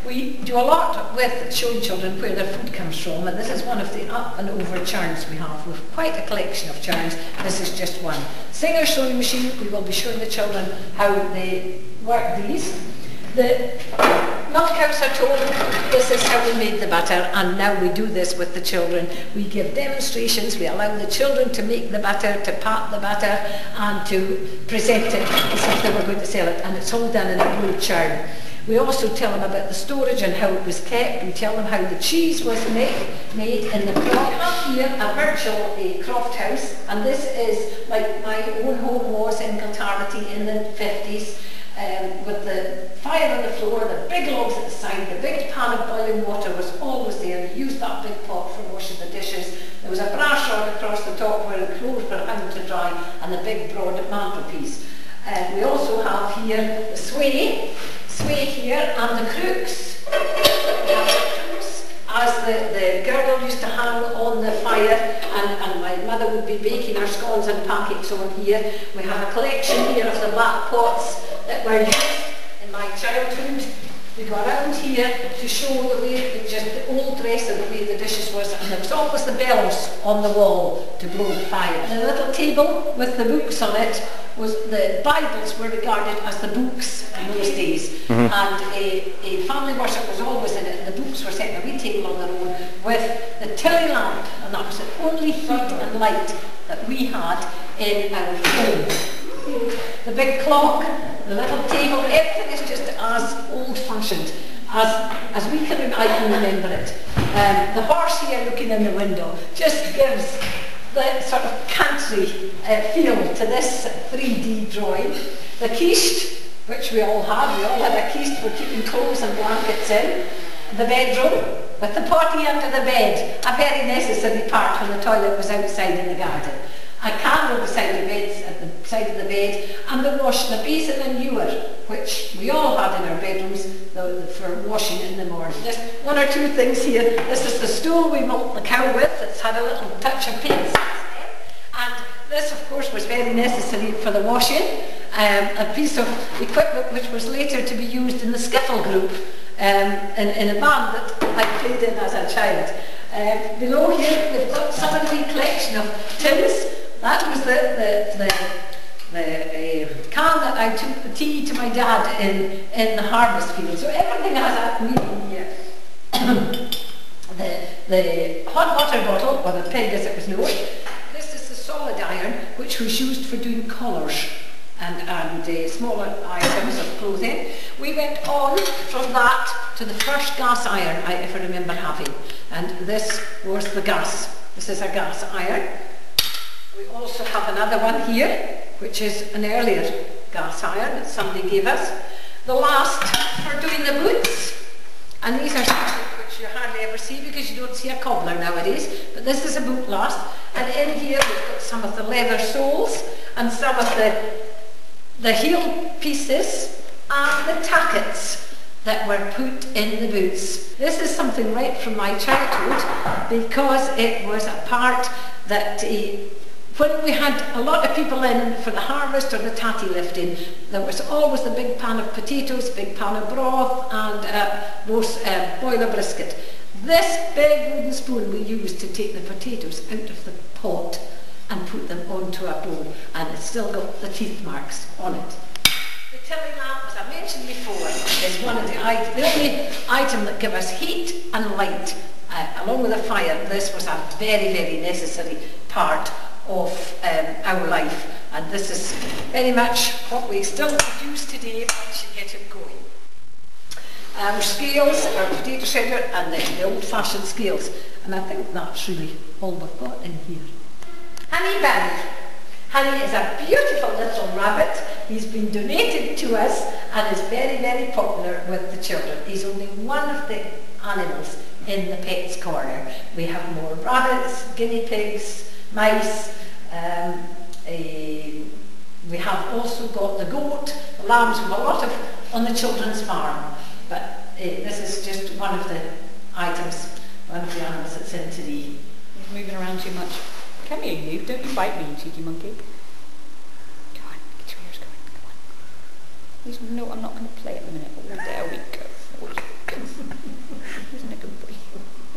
We do a lot with showing children where their food comes from, and this is one of the up and over churns we have. We have quite a collection of churns. This is just one. Singer sewing machine, we will be showing the children how they work these. The milk cows are told this is how we made the butter, and now we do this with the children. We give demonstrations, we allow the children to make the butter, to pat the butter, and to present it as if they were going to sell it, and it's all done in a blue churn. We also tell them about the storage and how it was kept. We tell them how the cheese was made in the croft. We have here a virtual croft house, and this is like my own home was in Galtarity in the 50s. With the fire on the floor, the big logs at the side, the big pan of boiling water was always there. We used that big pot for washing the dishes. There was a brass rod across the top where the clothes were hung to dry, and the big broad mantelpiece. We also have here the sway here, and the crooks. We have the crooks as the girdle used to hang on the fire, and my mother would be baking her scones and pancakes on here. We have a collection here of the black pots that were used in my childhood. We go around here to show the way, just the old dress and the way the dishes was, and there was always the bells on the wall to blow the fire. The little table with the books on it was, the Bibles were regarded as the books in those days, and a family worship was always in it, and the books were set on a wee table on their own with the tilly lamp, and that was the only heat and light that we had in our home. The big clock, the little table, everything is just as old-fashioned as we can, I can remember it. The horse here looking in the window just gives the sort of country feel to this 3D drawing. The quiche, which we all had a quiche for keeping clothes and blankets in. The bedroom, with the potty under the bed, a very necessary part when the toilet was outside in the garden. A candle beside the bed, at the side of the bed, and the basin and ewer, which we all had in our bedrooms for washing in the morning. Just one or two things here. This is the stool we milked the cow with. It's had a little touch of paint since then. And this, of course, was very necessary for the washing. A piece of equipment which was later to be used in the skiffle group in a band that I played in as a child. Below here, we've got some of the collection of tins. That was the can that I took the tea to my dad in the harvest field. So everything has a meaning here. the hot water bottle, or the peg as it was known, this is the solid iron, which was used for doing collars and smaller items of clothing. We went on from that to the first gas iron I ever remember having, and this was the gas. This is a gas iron. We also have another one here, which is an earlier gas iron that somebody gave us. The last for doing the boots, and these are something which you hardly ever see because you don't see a cobbler nowadays, but this is a boot last, and in here we've got some of the leather soles and some of the heel pieces and the tackets that were put in the boots. This is something right from my childhood because it was a part that when we had a lot of people in for the harvest or the tatty lifting, there was always a big pan of potatoes, big pan of broth, and roast boiler brisket. This big wooden spoon we used to take the potatoes out of the pot and put them onto a bowl, and it's still got the teeth marks on it. The tilly lamp, as I mentioned before, is one of the only item that gives us heat and light. Along with the fire, this was a very, very necessary part of our life, and this is very much what we still produce today once you get it going. Our scales, our potato shredder, and the old-fashioned scales, and I think that's really all we've got in here. Honey Bunny. Honey is a beautiful little rabbit. He's been donated to us and is very, very popular with the children. He's only one of the animals in the Pets Corner. We have more rabbits, guinea pigs, mice. We have also got the goat, the lambs. We have a lot of on the children's farm. But this is just one of the items, one of the animals that's in today. He's moving around too much. Come here, you. Don't you bite me, you cheeky monkey. Come on, get your ears going. Come on. No, I'm not going to play at the minute. All day a week. Isn't a good boy?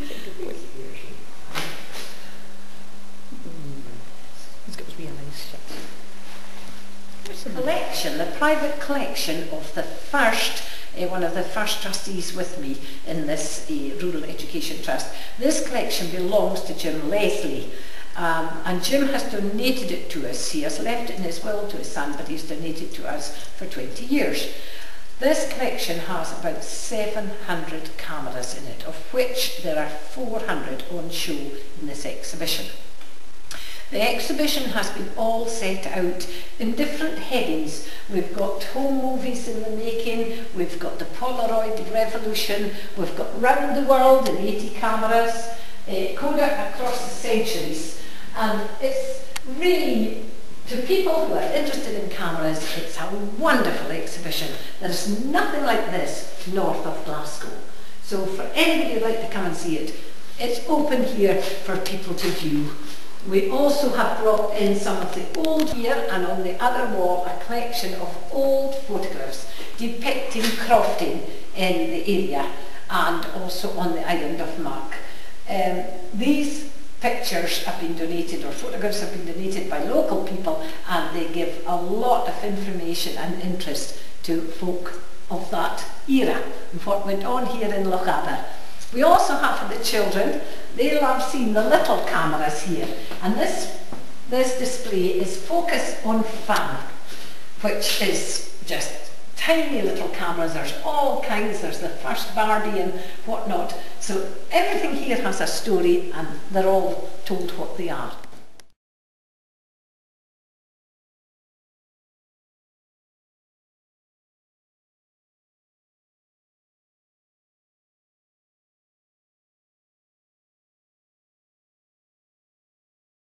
Isn't a good boy? He's got his wee eyes shut. Collection, the private collection of the first, one of the first trustees with me in this Rural Education Trust. This collection belongs to Jim Leslie, and Jim has donated it to us. He has left it in his will to his son, but he's donated to us for 20 years. This collection has about 700 cameras in it, of which there are 400 on show in this exhibition. The exhibition has been all set out in different headings. We've got home movies in the making, we've got the Polaroid revolution, we've got round the world in 80 cameras, Kodak across the centuries. And it's really, to people who are interested in cameras, it's a wonderful exhibition. There's nothing like this north of Glasgow. So for anybody who'd like to come and see it, it's open here for people to view. We also have brought in some of the old here, and on the other wall a collection of old photographs depicting crofting in the area and also on the island of Mark. These pictures have been donated, or photographs have been donated by local people, and they give a lot of information and interest to folk of that era and what went on here in Lochaber. We also have for the children, they'll have seen the little cameras here, and this display is Focus on Fun, which is just tiny little cameras. There's all kinds, there's the first Barbie and whatnot, so everything here has a story and they're all told what they are.